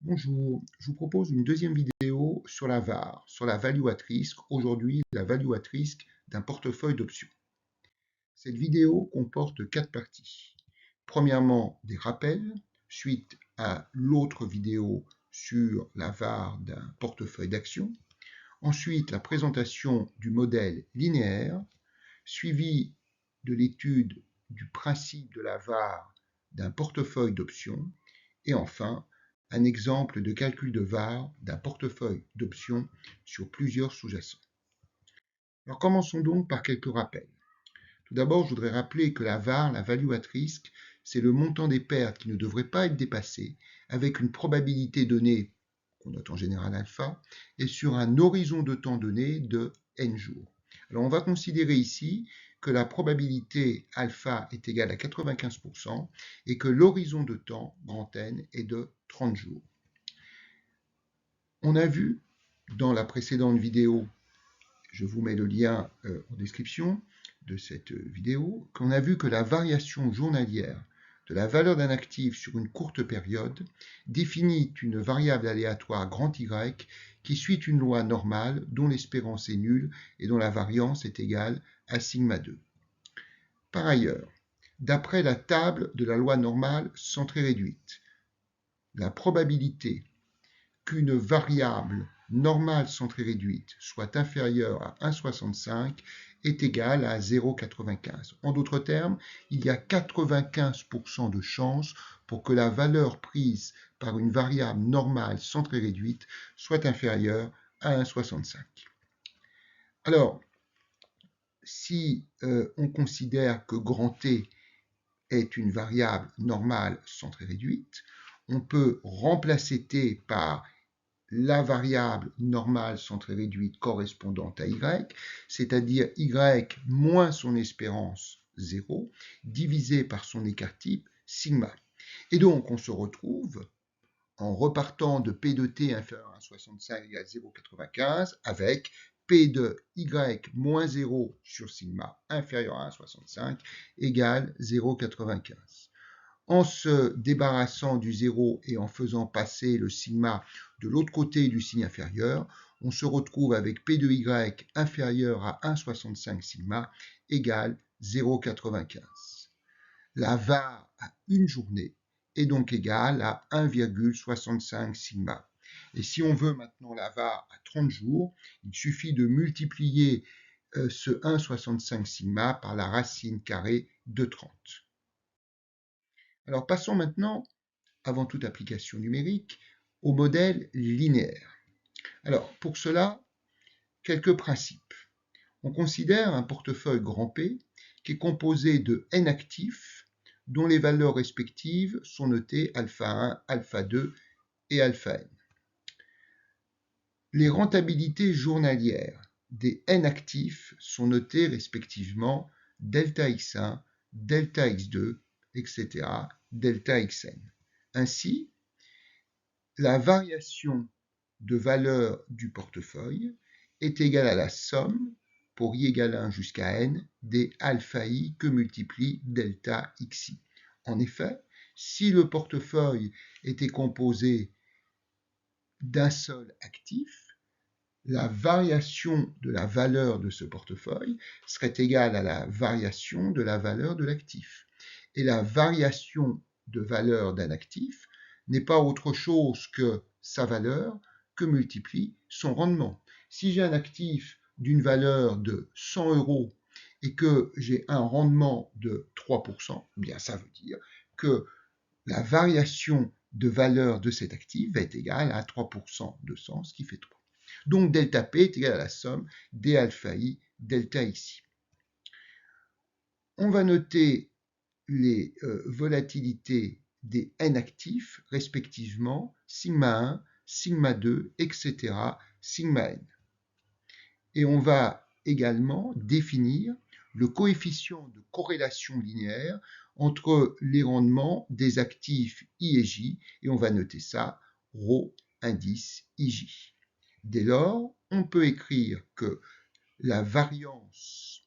Bonjour, je vous propose une deuxième vidéo sur la VAR, sur la value at risk, aujourd'hui la value at risk d'un portefeuille d'options. Cette vidéo comporte 4 parties. Premièrement, des rappels, suite à l'autre vidéo sur la VAR d'un portefeuille d'actions. Ensuite, la présentation du modèle linéaire, suivi de l'étude du principe de la VAR d'un portefeuille d'options. Et enfin, un exemple de calcul de VAR d'un portefeuille d'options sur plusieurs sous-jacents. Alors commençons donc par quelques rappels. Tout d'abord, je voudrais rappeler que la VAR, la value at risk, c'est le montant des pertes qui ne devrait pas être dépassé avec une probabilité donnée, qu'on note en général alpha, et sur un horizon de temps donné de n jours. Alors on va considérer ici que la probabilité alpha est égale à 95% et que l'horizon de temps, grand N, est de 30 jours. On a vu dans la précédente vidéo, je vous mets le lien en description de cette vidéo, qu'on a vu que la variation journalière de la valeur d'un actif sur une courte période définit une variable aléatoire grand Y qui suit une loi normale dont l'espérance est nulle et dont la variance est égale à sigma 2. Par ailleurs, d'après la table de la loi normale centrée réduite, la probabilité qu'une variable normale centrée réduite soit inférieure à 1,65 est égale à 0,95. En d'autres termes, il y a 95% de chances pour que la valeur prise par une variable normale centrée réduite soit inférieure à 1,65. Alors, si on considère que grand T est une variable normale centrée réduite, on peut remplacer T par la variable normale centrée réduite correspondante à Y, c'est-à-dire Y moins son espérance 0, divisé par son écart type sigma. Et donc, on se retrouve, en repartant de P de T inférieur à 65 égale 0,95, avec P de Y moins 0 sur sigma inférieur à 1,65 égale 0,95. En se débarrassant du 0 et en faisant passer le sigma de l'autre côté du signe inférieur, on se retrouve avec P de Y inférieur à 1,65 sigma égale 0,95. La VAR à une journée est donc égale à 1,65 sigma. Et si on veut maintenant la VAR à 30 jours, il suffit de multiplier ce 1,65 sigma par la racine carrée de 30. Alors passons maintenant, avant toute application numérique, au modèle linéaire. Alors pour cela, quelques principes. On considère un portefeuille grand P qui est composé de n actifs dont les valeurs respectives sont notées alpha 1, alpha 2 et alpha n. Les rentabilités journalières des n actifs sont notées respectivement delta x1, delta x2, etc., delta xn. Ainsi, la variation de valeur du portefeuille est égale à la somme, pour i égale 1 jusqu'à n, des alpha i que multiplie delta xi. En effet, si le portefeuille était composé d'un seul actif, la variation de la valeur de ce portefeuille serait égale à la variation de la valeur de l'actif. Et la variation de valeur d'un actif n'est pas autre chose que sa valeur que multiplie son rendement. Si j'ai un actif d'une valeur de 100 euros et que j'ai un rendement de 3%, eh bien ça veut dire que la variation de valeur de cet actif va être égale à 3% de 100, ce qui fait 3. Donc delta P est égal à la somme des alpha i delta xi. On va noter les volatilités des n actifs, respectivement sigma 1, sigma 2, etc., sigma n. Et on va également définir le coefficient de corrélation linéaire entre les rendements des actifs I et J, et on va noter ça ρ indice IJ. Dès lors, on peut écrire que la variance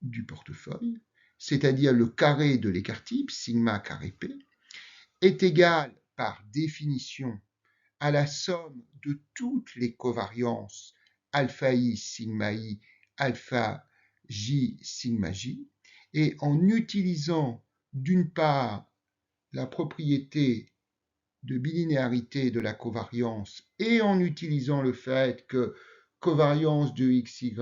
du portefeuille, c'est-à-dire le carré de l'écart type, sigma carré P, est égal par définition à la somme de toutes les covariances alpha i, sigma i, alpha j, sigma j, et en utilisant d'une part la propriété de bilinéarité de la covariance et en utilisant le fait que covariance de xy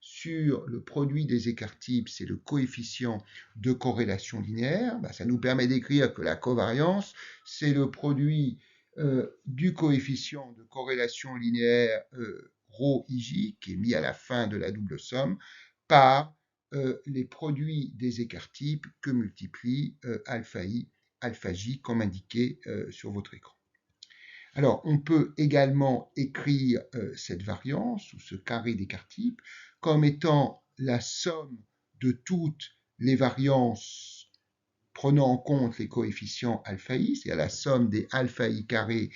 sur le produit des écart-types, c'est le coefficient de corrélation linéaire, ça nous permet d'écrire que la covariance, c'est le produit du coefficient de corrélation linéaire ρ ij, qui est mis à la fin de la double somme, par les produits des écart-types que multiplie alpha i, alpha j, comme indiqué sur votre écran. Alors, on peut également écrire cette variance, ou ce carré d'écart-type, comme étant la somme de toutes les variances prenant en compte les coefficients alpha i, c'est-à-dire la somme des alpha i carré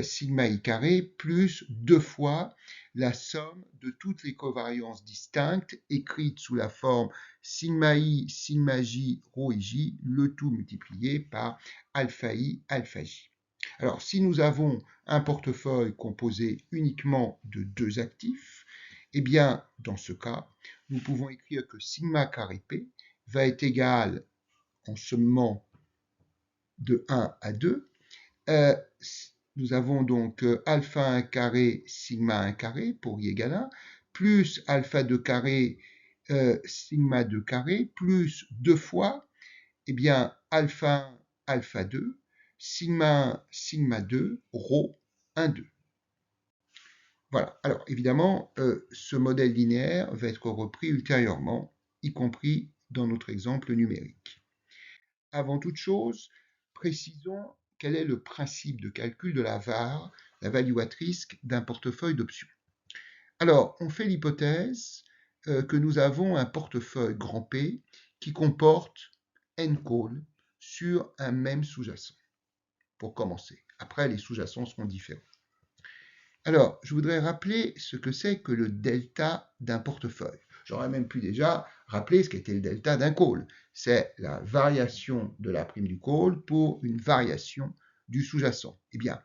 sigma i carré, plus 2 fois la somme de toutes les covariances distinctes écrites sous la forme sigma i, sigma j, ρ ij, le tout multiplié par alpha i, alpha j. Alors, si nous avons un portefeuille composé uniquement de 2 actifs, eh bien, dans ce cas, nous pouvons écrire que sigma carré p va être égal, en sommant de 1 à 2, nous avons donc alpha 1 carré, sigma 1 carré pour i égale 1, plus alpha 2 carré, sigma 2 carré, plus 2 fois, eh bien, alpha 1, alpha 2, sigma 1, sigma 2, ρ 1, 2. Voilà. Alors, évidemment, ce modèle linéaire va être repris ultérieurement, y compris dans notre exemple numérique. Avant toute chose, précisons quel est le principe de calcul de la VAR, la value at risk, d'un portefeuille d'options. Alors, on fait l'hypothèse que nous avons un portefeuille grand P qui comporte n calls sur un même sous-jacent, pour commencer. Après, les sous-jacents seront différents. Alors, je voudrais rappeler ce que c'est que le delta d'un portefeuille. J'aurais même pu déjà rappeler ce qu'était le delta d'un call. C'est la variation de la prime du call pour une variation du sous-jacent. Eh bien,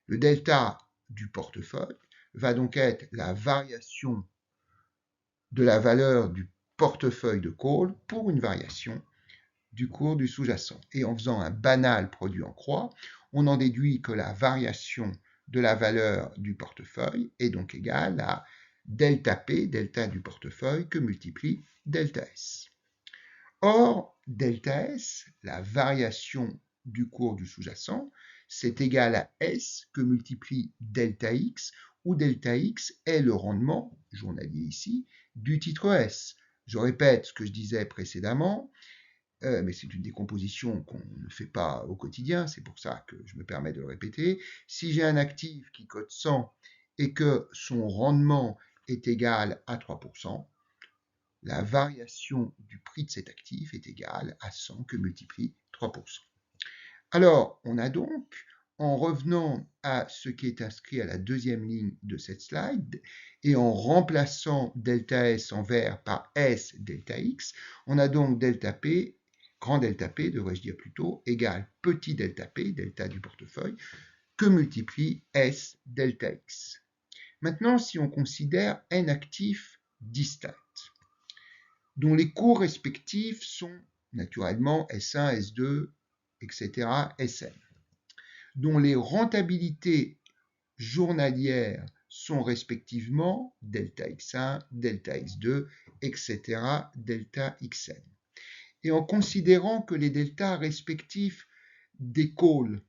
le delta du portefeuille va donc être la variation de la valeur du portefeuille de call pour une variation du cours du sous-jacent. Et en faisant un banal produit en croix, on en déduit que la variation de la valeur du portefeuille est donc égale à delta P, delta du portefeuille, que multiplie delta S. Or, delta S, la variation du cours du sous-jacent, c'est égal à S que multiplie delta X, où delta X est le rendement, journalier ici, du titre S. Je répète ce que je disais précédemment, mais c'est une décomposition qu'on ne fait pas au quotidien, c'est pour ça que je me permets de le répéter. Si j'ai un actif qui cote 100 et que son rendement est égal à 3%, la variation du prix de cet actif est égale à 100 que multiplie 3%. Alors, on a donc, en revenant à ce qui est inscrit à la deuxième ligne de cette slide, et en remplaçant delta S en vert par S delta X, on a donc delta P, grand delta P, devrais-je dire plutôt, égale petit delta P, delta du portefeuille, que multiplie S delta X. Maintenant, si on considère n actifs distincts, dont les cours respectifs sont naturellement S1, S2, etc., Sn, dont les rentabilités journalières sont respectivement delta x1, delta x2, etc., delta xn. Et en considérant que les deltas respectifs des calls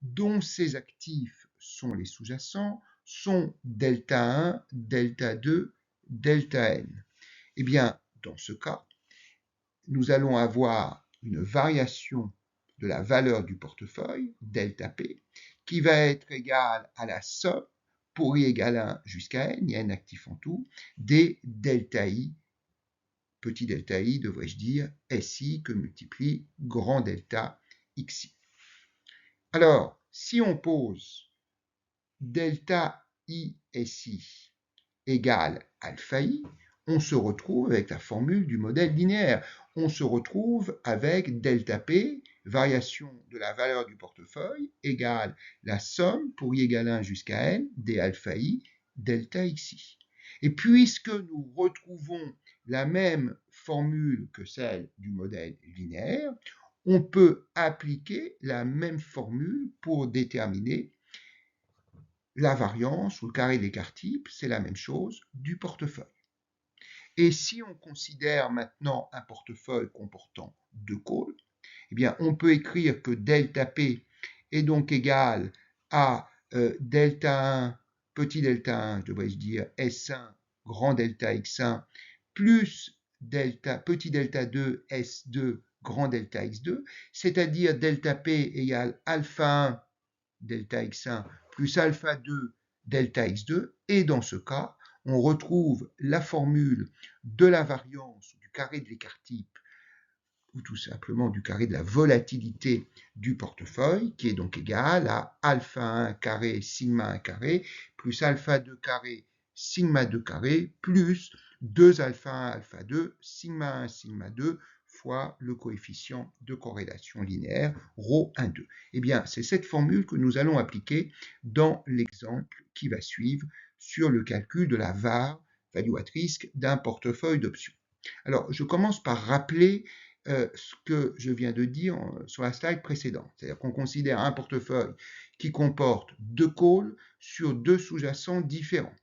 dont ces actifs sont les sous-jacents sont delta 1, delta 2, delta n, eh bien, dans ce cas, nous allons avoir une variation de la valeur du portefeuille, delta P, qui va être égale à la somme, pour i égale 1 jusqu'à n, il y a n actifs en tout, des delta i, petit delta i, devrais-je dire, SI, que multiplie grand delta XI. Alors, si on pose delta i SI égale alpha i, on se retrouve avec la formule du modèle linéaire. On se retrouve avec delta P, variation de la valeur du portefeuille égale la somme pour i égale 1 jusqu'à n d alpha i delta xi. Et puisque nous retrouvons la même formule que celle du modèle linéaire, on peut appliquer la même formule pour déterminer la variance ou le carré de l'écart type, c'est la même chose, du portefeuille. Et si on considère maintenant un portefeuille comportant deux calls, eh bien, on peut écrire que delta P est donc égal à delta 1, petit delta 1, je devrais dire S1, grand delta X1, plus delta, petit delta 2, S2, grand delta X2, c'est-à-dire delta P égale alpha 1, delta X1, plus alpha 2, delta X2, et dans ce cas, on retrouve la formule de la variance du carré de l'écart type ou tout simplement du carré de la volatilité du portefeuille, qui est donc égal à alpha 1 carré sigma 1 carré plus alpha 2 carré sigma 2 carré plus 2 alpha 1 alpha 2 sigma 1 sigma 2 fois le coefficient de corrélation linéaire ρ 1 2. Eh bien, c'est cette formule que nous allons appliquer dans l'exemple qui va suivre sur le calcul de la VAR, value at risk, d'un portefeuille d'options. Alors, je commence par rappeler ce que je viens de dire sur la slide précédente. C'est-à-dire qu'on considère un portefeuille qui comporte deux calls sur deux sous-jacents différents.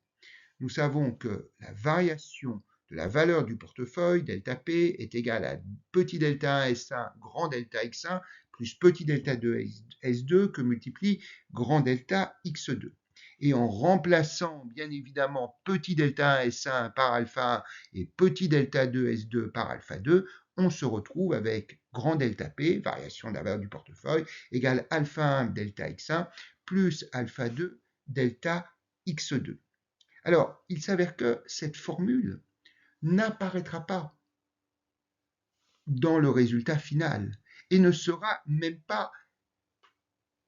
Nous savons que la variation de la valeur du portefeuille, delta P, est égale à petit delta 1 S1, grand delta X1, plus petit delta 2 S2 que multiplie grand delta X2. Et en remplaçant bien évidemment petit delta 1 S1 par alpha 1 et petit delta 2 S2 par alpha 2, on se retrouve avec grand delta P, variation de la valeur du portefeuille, égale alpha 1 delta X1 plus alpha 2 delta X2. Alors, il s'avère que cette formule n'apparaîtra pas dans le résultat final et ne sera même pas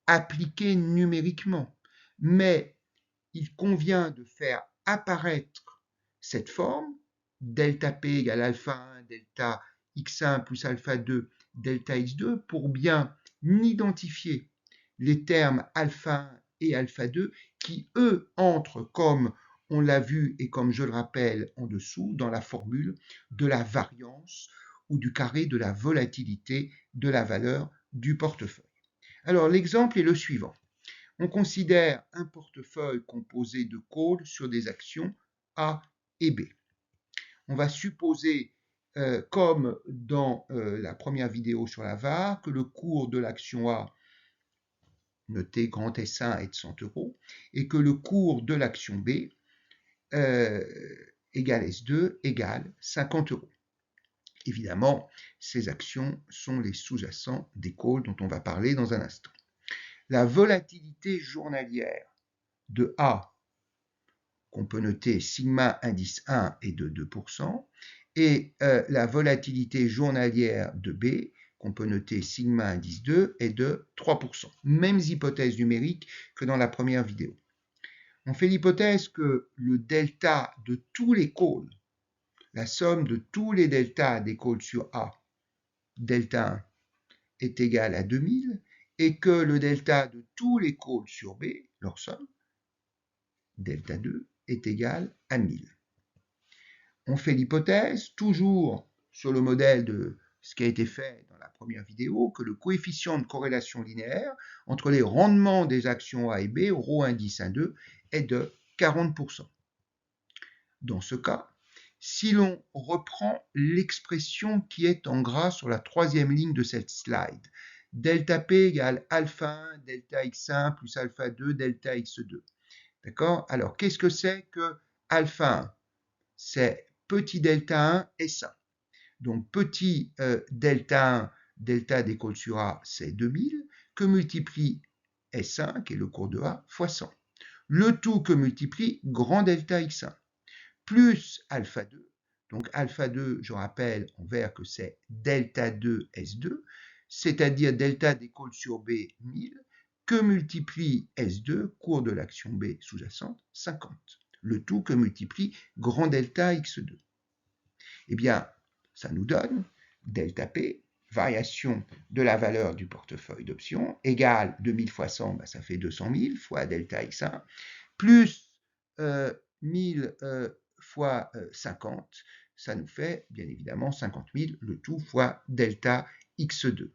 appliquée numériquement. Mais il convient de faire apparaître cette forme, delta P égale alpha 1, delta X1 plus alpha 2, delta X2, pour bien identifier les termes alpha 1 et alpha 2 qui, eux, entrent comme on l'a vu et comme je le rappelle en dessous, dans la formule de la variance ou du carré de la volatilité de la valeur du portefeuille. Alors, l'exemple est le suivant. On considère un portefeuille composé de calls sur des actions A et B. On va supposer, comme dans la première vidéo sur la VAR, que le cours de l'action A, noté grand S1, est de 100 € et que le cours de l'action B, égale S2, égale 50 €. Évidemment, ces actions sont les sous-jacents des calls dont on va parler dans un instant. La volatilité journalière de A, qu'on peut noter sigma indice 1, est de 2%, et la volatilité journalière de B, qu'on peut noter sigma indice 2, est de 3%. Mêmes hypothèses numériques que dans la première vidéo. On fait l'hypothèse que le delta de tous les calls, la somme de tous les deltas des calls sur A, delta 1, est égal à 2000, et que le delta de tous les calls sur B, leur somme, delta 2, est égal à 1000. On fait l'hypothèse, toujours sur le modèle de ce qui a été fait dans la première vidéo, que le coefficient de corrélation linéaire entre les rendements des actions A et B, ρ indice 1,2, est de 40%. Dans ce cas, si l'on reprend l'expression qui est en gras sur la troisième ligne de cette slide, delta P égale alpha 1, delta X1 plus alpha 2, delta X2. D'accord? Alors, qu'est-ce que c'est que alpha 1? C'est petit delta 1, S1. Donc, petit delta 1, delta des calls sur A, c'est 2000, que multiplie S1, qui est le cours de A, fois 100. Le tout que multiplie grand delta X1, plus alpha 2. Donc, alpha 2, je rappelle en vert que c'est delta 2 S2, c'est-à-dire delta des calls sur B, 1000, que multiplie S2, cours de l'action B sous-jacente, 50. Le tout que multiplie grand delta X2. Eh bien, ça nous donne delta P variation de la valeur du portefeuille d'options égale 2000 fois 100, ça fait 200 000 fois delta x1, plus 1000 fois 50, ça nous fait bien évidemment 50 000, le tout fois delta x2.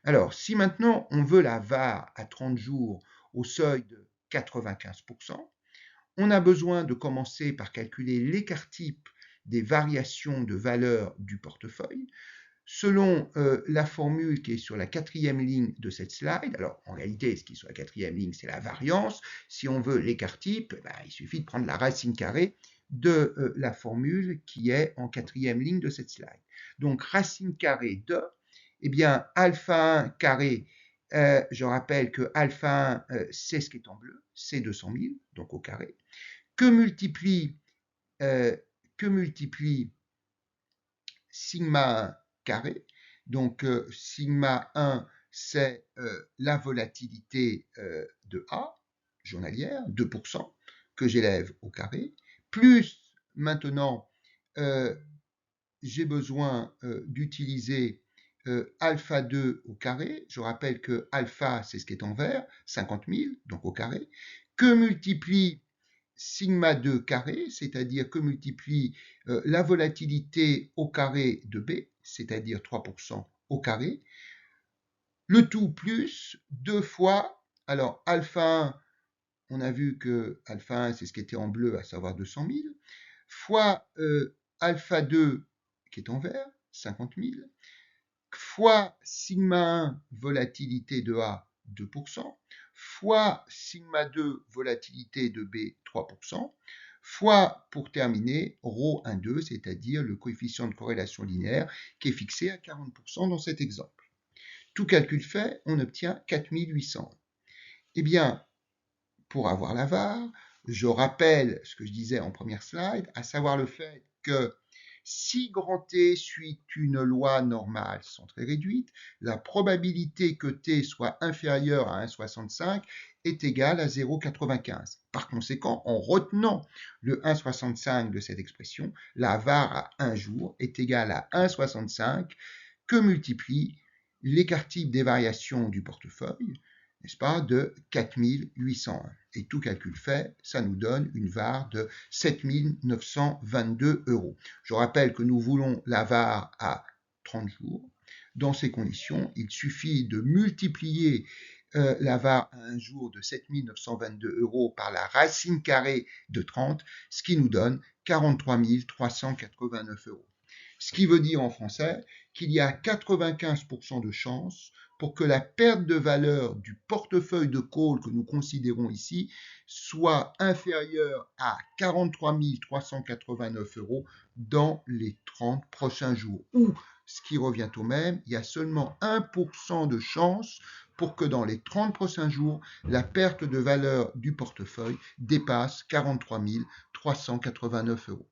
Alors, si maintenant on veut la VAR à 30 jours au seuil de 95%, on a besoin de commencer par calculer l'écart type des variations de valeur du portefeuille selon la formule qui est sur la 4e ligne de cette slide. Alors, en réalité, ce qui est sur la 4e ligne, c'est la variance. Si on veut l'écart type, il suffit de prendre la racine carrée de la formule qui est en 4e ligne de cette slide. Donc, racine carrée de, eh bien, alpha 1 carré, je rappelle que alpha 1, c'est ce qui est en bleu, c'est 200 000, donc au carré, que multiplie sigma 1 carré. Donc, sigma 1, c'est la volatilité de A, journalière, 2%, que j'élève au carré, plus maintenant, j'ai besoin d'utiliser alpha 2 au carré. Je rappelle que alpha, c'est ce qui est en vert, 50 000, donc au carré, que multiplie sigma 2 carré, c'est-à-dire que multiplie la volatilité au carré de B, c'est-à-dire 3% au carré, le tout plus 2 fois, alors alpha 1, on a vu que alpha 1, c'est ce qui était en bleu, à savoir 200 000, fois alpha 2, qui est en vert, 50 000, fois sigma 1, volatilité de A, 2%, fois sigma 2, volatilité de B, 3%, fois, pour terminer, ρ 1, 2, c'est-à-dire le coefficient de corrélation linéaire qui est fixé à 40% dans cet exemple. Tout calcul fait, on obtient 4800. Eh bien, pour avoir la VAR, je rappelle ce que je disais en première slide, à savoir le fait que si grand T suit une loi normale centrée réduite, la probabilité que T soit inférieur à 1,65 est égale à 0,95. Par conséquent, en retenant le 1,65 de cette expression, la VAR à 1 jour est égale à 1,65 que multiplie l'écart type des variations du portefeuille, n'est-ce pas, de 4801. Et tout calcul fait, ça nous donne une VAR de 7 922 €. Je rappelle que nous voulons la VAR à 30 jours. Dans ces conditions, il suffit de multiplier la VAR à un jour de 7 922 € par la racine carrée de 30, ce qui nous donne 43 389 €. Ce qui veut dire en français qu'il y a 95% de chances pour que la perte de valeur du portefeuille de call que nous considérons ici soit inférieure à 43 389 € dans les 30 prochains jours. Ou, ce qui revient au même, il y a seulement 1% de chance pour que dans les 30 prochains jours, la perte de valeur du portefeuille dépasse 43 389 €.